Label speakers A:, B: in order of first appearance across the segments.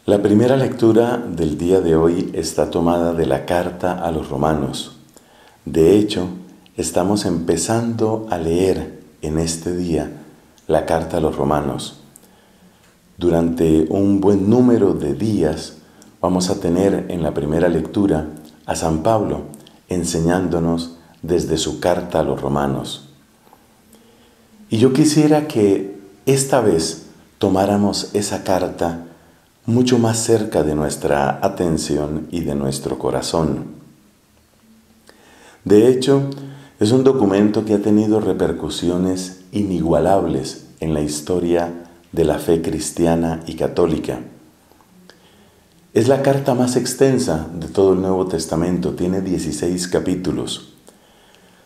A: La primera lectura del día de hoy está tomada de la carta a los Romanos. De hecho, estamos empezando a leer en este día la carta a los Romanos. Durante un buen número de días vamos a tener en la primera lectura a San Pablo enseñándonos desde su carta a los Romanos. Y yo quisiera que esta vez tomáramos esa carta mucho más cerca de nuestra atención y de nuestro corazón. De hecho, es un documento que ha tenido repercusiones inigualables en la historia de la fe cristiana y católica. Es la carta más extensa de todo el Nuevo Testamento, tiene 16 capítulos.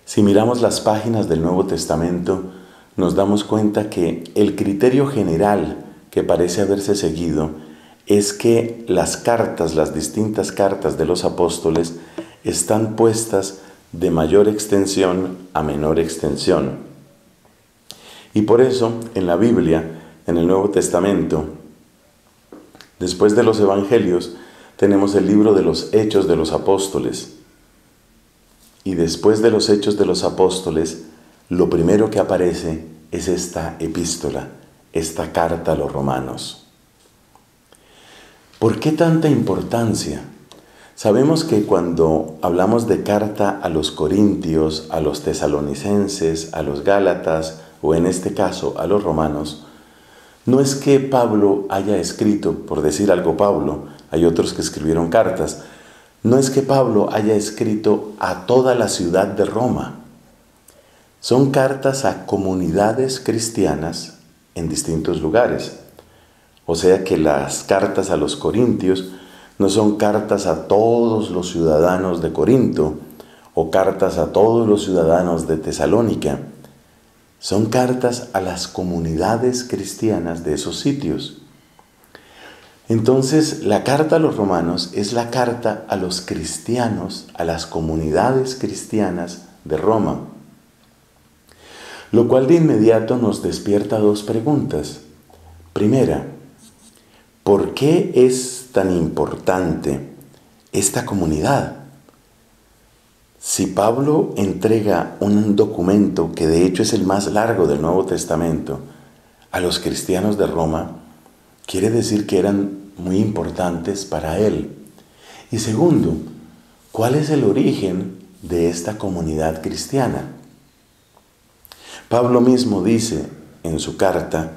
A: Si miramos las páginas del Nuevo Testamento, nos damos cuenta que el criterio general que parece haberse seguido es que las cartas, las distintas cartas de los apóstoles, están puestas de mayor extensión a menor extensión. Y por eso, en la Biblia, en el Nuevo Testamento, después de los Evangelios, tenemos el libro de los Hechos de los Apóstoles. Y después de los Hechos de los Apóstoles, lo primero que aparece es esta epístola, esta carta a los Romanos. ¿Por qué tanta importancia? Sabemos que cuando hablamos de carta a los Corintios, a los Tesalonicenses, a los Gálatas o en este caso a los Romanos, no es que Pablo haya escrito, por decir algo Pablo, hay otros que escribieron cartas, no es que Pablo haya escrito a toda la ciudad de Roma. Son cartas a comunidades cristianas en distintos lugares. O sea que las cartas a los Corintios no son cartas a todos los ciudadanos de Corinto o cartas a todos los ciudadanos de Tesalónica. Son cartas a las comunidades cristianas de esos sitios. Entonces, la carta a los Romanos es la carta a los cristianos, a las comunidades cristianas de Roma. Lo cual de inmediato nos despierta dos preguntas. Primera, ¿por qué es tan importante esta comunidad? Si Pablo entrega un documento, que de hecho es el más largo del Nuevo Testamento, a los cristianos de Roma, quiere decir que eran muy importantes para él. Y segundo, ¿cuál es el origen de esta comunidad cristiana? Pablo mismo dice en su carta,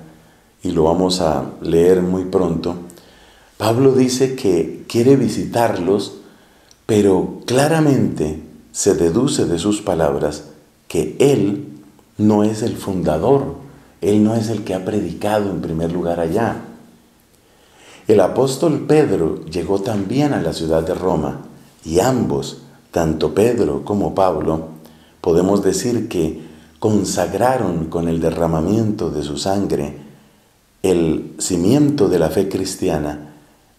A: y lo vamos a leer muy pronto, Pablo dice que quiere visitarlos, pero claramente se deduce de sus palabras que él no es el fundador, él no es el que ha predicado en primer lugar allá. El apóstol Pedro llegó también a la ciudad de Roma y ambos, tanto Pedro como Pablo, podemos decir que consagraron con el derramamiento de su sangre el cimiento de la fe cristiana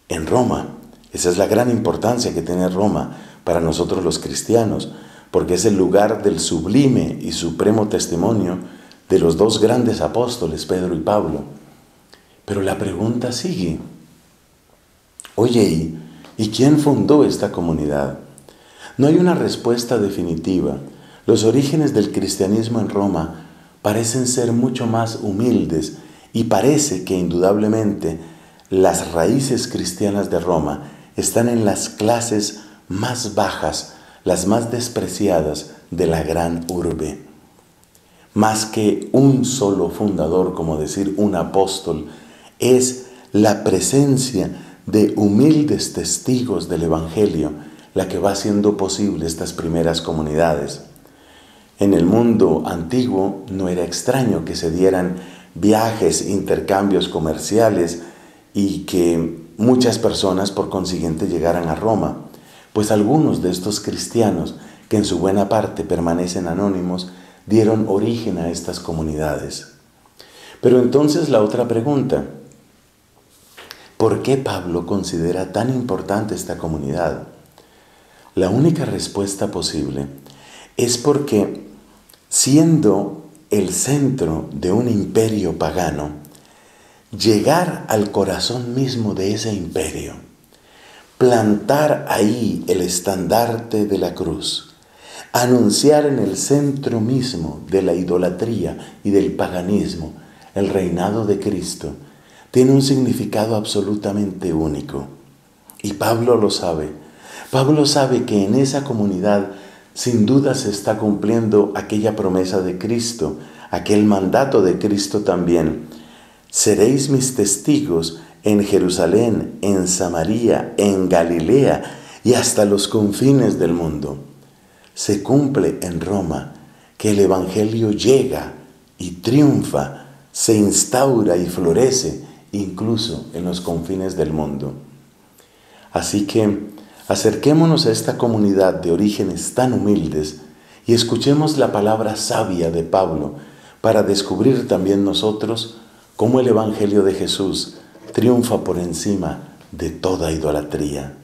A: en Roma. Esa es la gran importancia que tiene Roma para nosotros los cristianos, porque es el lugar del sublime y supremo testimonio de los dos grandes apóstoles, Pedro y Pablo. Pero la pregunta sigue. Oye, ¿y quién fundó esta comunidad? No hay una respuesta definitiva. Los orígenes del cristianismo en Roma parecen ser mucho más humildes y parece que indudablemente las raíces cristianas de Roma están en las clases más bajas, las más despreciadas de la gran urbe. Más que un solo fundador, como decir un apóstol, es la presencia de humildes testigos del Evangelio la que va haciendo posible estas primeras comunidades. En el mundo antiguo no era extraño que se dieran viajes, intercambios comerciales y que muchas personas por consiguiente llegaran a Roma, pues algunos de estos cristianos, que en su buena parte permanecen anónimos, dieron origen a estas comunidades. Pero entonces la otra pregunta, ¿por qué Pablo considera tan importante esta comunidad? La única respuesta posible es porque, siendo el centro de un imperio pagano, llegar al corazón mismo de ese imperio, plantar ahí el estandarte de la cruz, anunciar en el centro mismo de la idolatría y del paganismo el reinado de Cristo, tiene un significado absolutamente único. Y Pablo lo sabe. Pablo sabe que en esa comunidad sin duda se está cumpliendo aquella promesa de Cristo, aquel mandato de Cristo también. Seréis mis testigos en Jerusalén, en Samaria, en Galilea y hasta los confines del mundo. Se cumple en Roma que el Evangelio llega y triunfa, se instaura y florece incluso en los confines del mundo. Así que acerquémonos a esta comunidad de orígenes tan humildes y escuchemos la palabra sabia de Pablo para descubrir también nosotros cómo el Evangelio de Jesús triunfa por encima de toda idolatría.